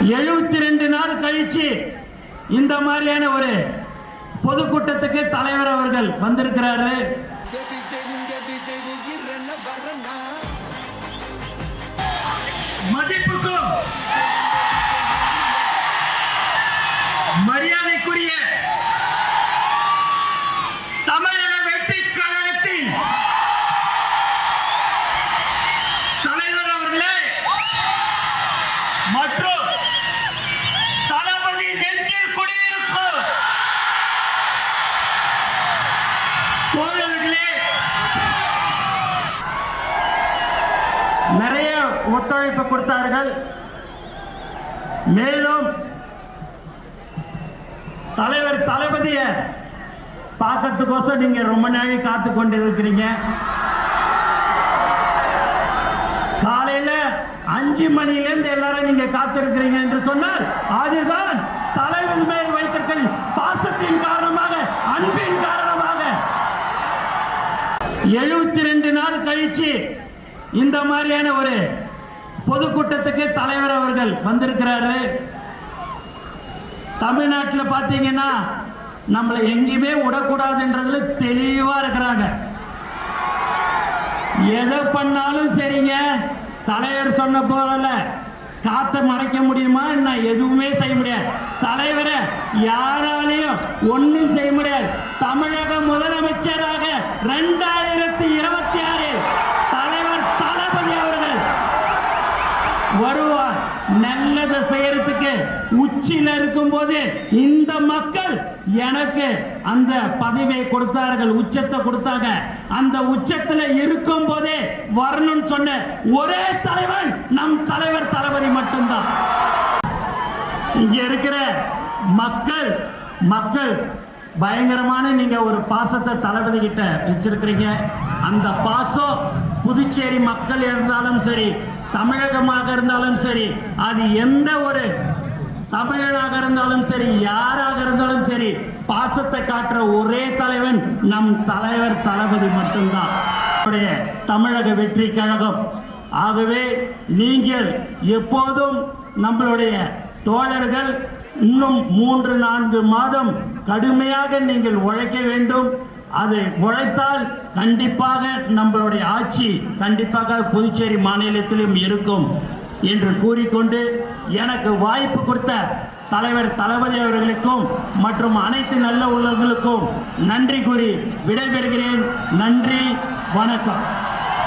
72 நாள் கழிச்சு இந்த மாதிரியான ஒரு பொதுக்கூட்டத்துக்கு தலைவர் அவர்கள் வந்திருக்கிறாரு. மதிப்புக்கும் மரியாதைக்குரிய தமிழக வெற்றி கழகத்தின் தலைவர் அவர்களே மற்றும் தளபதி நெஞ்சில் குடியிருக்கும் தோழர்களே, நிறைய ஒத்துழைப்பு கொடுத்தார்கள். மேலும் தலைவர் தளபதியை பார்க்கறதுக்கோசம் நீங்க ரொம்ப நாளை காத்து கொண்டிருக்கிறீங்க. காலையில 5 மணியிலிருந்து எல்லாரும் நீங்க காத்திருக்கிறீங்க என்று சொன்னால் அதுதான் தலைவர் மேல் வைத்திருக்கிற பாசத்தின் காரணமாக, அன்பின் காரணமாக 72 நாள் கழிச்சு இந்த மாதிரியான ஒரு பொதுக்கூட்டத்துக்கு தலைவர் அவர்கள் வந்திருக்கிறாரு. தமிழ்நாட்டில் பார்த்தீங்கன்னா நம்மளை எங்கேயுமே விடக்கூடாதுன்றதுல தெளிவா இருக்கிறாங்க. எதை பண்ணாலும் சரிங்க, தலைவர் சொன்ன போல காத்த மறைக்க முடியுமா? என்ன எதுவுமே செய்ய முடியாது. தலைவரை யாராலையும் ஒன்றும் செய்ய முடியாது. தமிழக முதலமைச்சராக 2026 தலைவர் தளபதி அவர்கள் வருவார். நல்லதை செய்யறதுக்கு உச்சியில் இருக்கும் போது இந்த மக்கள் எனக்கு அந்த பதவியை கொடுத்தார்கள், உச்சத்தை கொடுத்தாங்க. அந்த உச்சத்தில் இருக்கும் போதே வரணும்னு சொன்ன ஒரே தலைவன் நம் தலைவர் தளபதி மட்டும்தான். இங்க இருக்கிற மக்கள் பயங்கரமான நீங்க ஒரு பாசத்தை தளபதி கிட்ட வச்சிருக்கிறீங்க. அந்த பாசம் புதுச்சேரி மக்கள் இருந்தாலும் சரி, தமிழகமாக இருந்தாலும் சரி, அது எந்த ஒரு தமிழனாக இருந்தாலும் சரி, யாராக இருந்தாலும் சரி, பாசத்தை காட்டுற ஒரே தலைவன் நம் தலைவர் தளபதி மட்டும்தான், தமிழக வெற்றி கழகம். ஆகவே நீங்கள் எப்போதும் நம்மளுடைய தோழர்கள் இன்னும் 3-4 மாதம் கடுமையாக நீங்கள் உழைக்க வேண்டும். அது உழைத்தால் கண்டிப்பாக நம்மளுடைய ஆட்சி கண்டிப்பாக புதுச்சேரி மாநிலத்திலும் இருக்கும் என்று கூறிக்கொண்டு எனக்கு வாய்ப்பு கொடுத்த தலைவர் தளபதி அவர்களுக்கும் மற்றும் அனைத்து நல்ல உள்ளவர்களுக்கும் நன்றி கூறி விடைபெறுகிறேன். நன்றி, வணக்கம்.